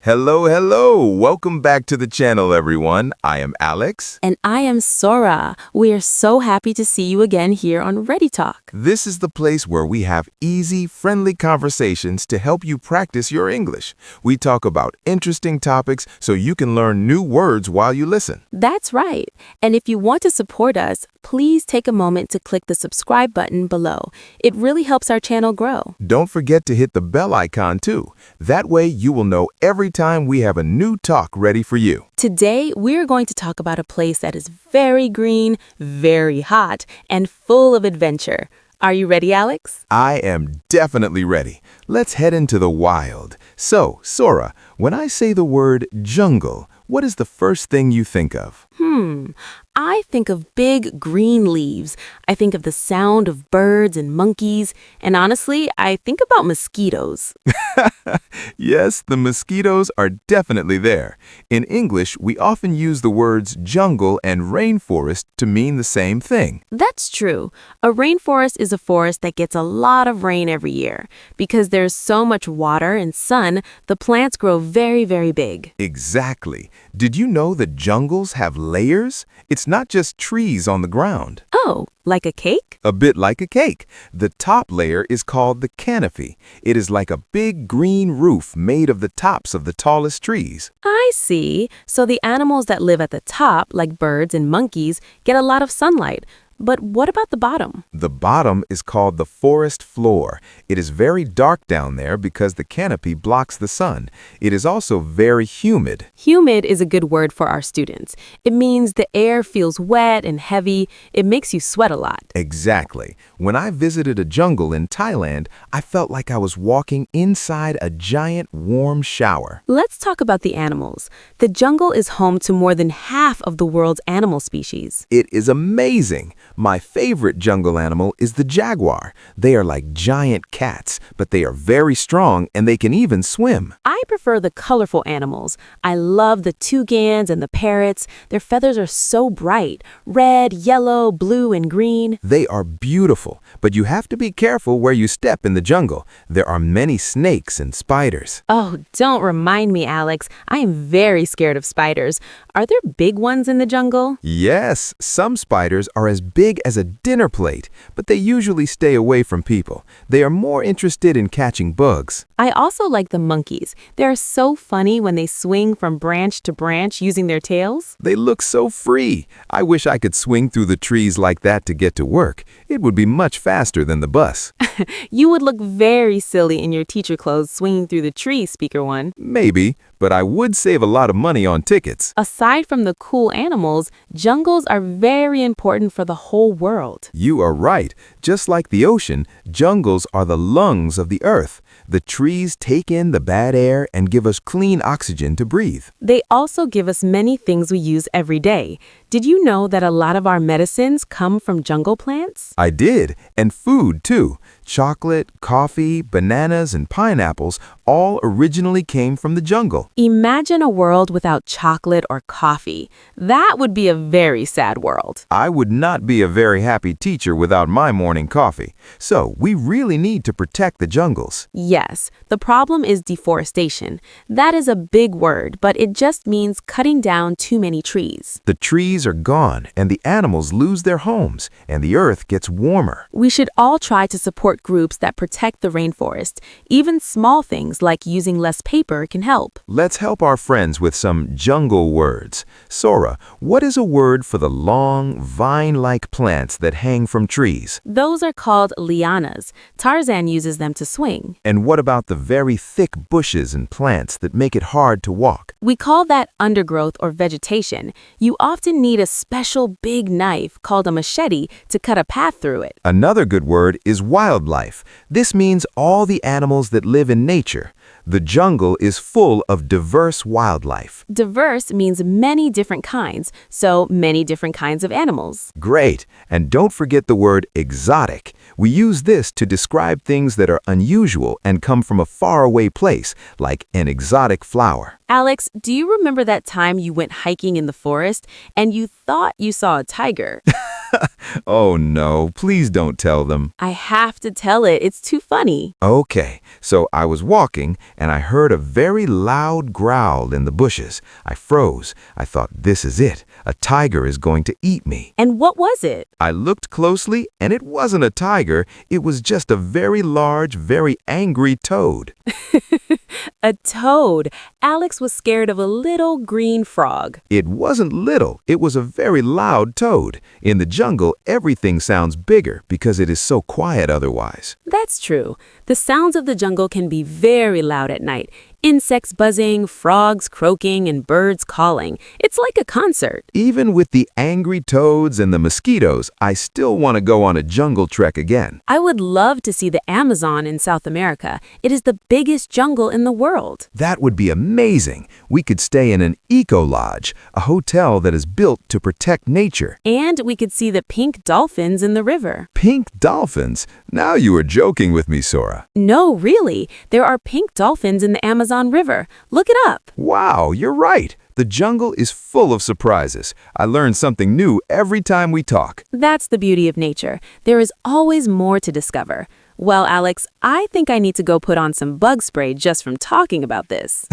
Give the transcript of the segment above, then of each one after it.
Hello, hello! Welcome back to the channel, everyone. I am Alex. And I am Sora. We are so happy to see you again here on Ready Talk. This is the place where we have easy, friendly conversations to help you practice your English. We talk about interesting topics so you can learn new words while you listen. That's right. And if you want to support us, please take a moment to click the subscribe button below. It really helps our channel grow. Don't forget to hit the bell icon too. That way you will know every time we have a new talk ready for you. Today, we're going to talk about a place that is very green, very hot, and full of adventure. Are you ready, Alex? I am definitely ready. Let's head into the wild. So, Sora, when I say the word jungle, what is the first thing you think of? I think of big green leaves. I think of the sound of birds and monkeys. And honestly, I think about mosquitoes. Yes, the mosquitoes are definitely there. In English, we often use the words jungle and rainforest to mean the same thing. That's true. A rainforest is a forest that gets a lot of rain every year. Because there's so much water and sun, the plants grow very, very big. Exactly. Did you know that jungles have layers? It's not just trees on the ground. Oh, like a cake? A bit like a cake. The top layer is called the canopy. It is like a big green roof made of the tops of the tallest trees. I see. So the animals that live at the top, like birds and monkeys, get a lot of sunlight. But what about the bottom? The bottom is called the forest floor. It is very dark down there because the canopy blocks the sun. It is also very humid. Humid is a good word for our students. It means the air feels wet and heavy. It makes you sweat a lot. Exactly. When I visited a jungle in Thailand, I felt like I was walking inside a giant warm shower. Let's talk about the animals. The jungle is home to more than half of the world's animal species. It is amazing. My favorite jungle animal is the jaguar. They are like giant cats, but they are very strong and they can even swim. I prefer the colorful animals. I love the toucans and the parrots. Their feathers are so bright, red, yellow, blue, and green. They are beautiful, but you have to be careful where you step in the jungle. There are many snakes and spiders. Oh, don't remind me, Alex. I am very scared of spiders. Are there big ones in the jungle? Yes, some spiders are as big as a dinner plate, but they usually stay away from people. They are more interested in catching bugs. I also like the monkeys. They are so funny when they swing from branch to branch using their tails. They look so free. I wish I could swing through the trees like that to get to work. It would be much faster than the bus. You would look very silly in your teacher clothes swinging through the trees, Speaker One. Maybe, but I would save a lot of money on tickets. Aside from the cool animals, jungles are very important for the whole world. You are right. Just like the ocean, jungles are the lungs of the earth. The trees take in the bad air and give us clean oxygen to breathe. They also give us many things we use every day. Did you know that a lot of our medicines come from jungle plants? I did, and food too. Chocolate, coffee, bananas, and pineapples all originally came from the jungle. Imagine a world without chocolate or coffee. That would be a very sad world. I would not be a very happy teacher without my morning coffee. So we really need to protect the jungles. Yes, the problem is deforestation. That is a big word, but it just means cutting down too many trees. The trees are gone, and the animals lose their homes, and the earth gets warmer. We should all try to support groups that protect the rainforest. Even small things like using less paper can help. Let's help our friends with some jungle words. Sora, what is a word for the long, vine-like plants that hang from trees? Those are called lianas. Tarzan uses them to swing. And what about the very thick bushes and plants that make it hard to walk? We call that undergrowth or vegetation. You often need a special big knife called a machete to cut a path through it. Another good word is wildlife. This means all the animals that live in nature. The jungle is full of diverse wildlife. Diverse means many different kinds, so many different kinds of animals. Great. And don't forget the word exotic. We use this to describe things that are unusual and come from a faraway place, like an exotic flower. Alex, do you remember that time you went hiking in the forest and you thought you saw a tiger? Oh no, please don't tell them. I have to tell it. It's too funny. Okay, so I was walking and I heard a very loud growl in the bushes. I froze. I thought, this is it. A tiger is going to eat me. And what was it? I looked closely and it wasn't a tiger. It was just a very large, very angry toad. A toad. Alex was scared of a little green frog. It wasn't little. It was a very loud toad. In the jungle, everything sounds bigger because it is so quiet otherwise. That's true. The sounds of the jungle can be very loud at night. Insects buzzing, frogs croaking, and birds calling. It's like a concert. Even with the angry toads and the mosquitoes, I still want to go on a jungle trek again. I would love to see the Amazon in South America. It is the biggest jungle in the world. That would be amazing. We could stay in an eco-lodge, a hotel that is built to protect nature. And we could see the pink dolphins in the river. Pink dolphins? Now you are joking with me, Sora. No, really. There are pink dolphins in the Amazon River. Look it up. Wow, you're right. The jungle is full of surprises. I learn something new every time we talk. That's the beauty of nature. There is always more to discover. Well, Alex, I think I need to go put on some bug spray just from talking about this.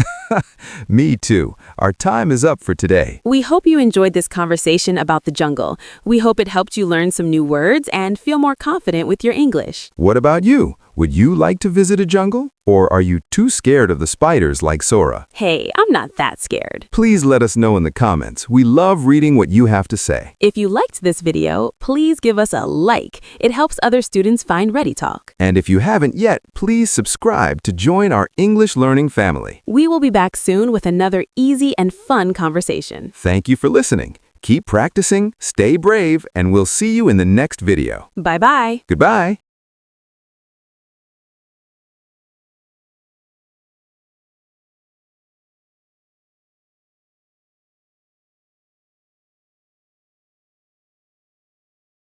Me too. Our time is up for today. We hope you enjoyed this conversation about the jungle. We hope it helped you learn some new words and feel more confident with your English. What about you? Would you like to visit a jungle? Or are you too scared of the spiders like Sora? Hey, I'm not that scared. Please let us know in the comments. We love reading what you have to say. If you liked this video, please give us a like. It helps other students find ReadyTalk. And if you haven't yet, please subscribe to join our English learning family. We will be back soon with another easy and fun conversation. Thank you for listening. Keep practicing, stay brave, and we'll see you in the next video. Bye-bye. Goodbye.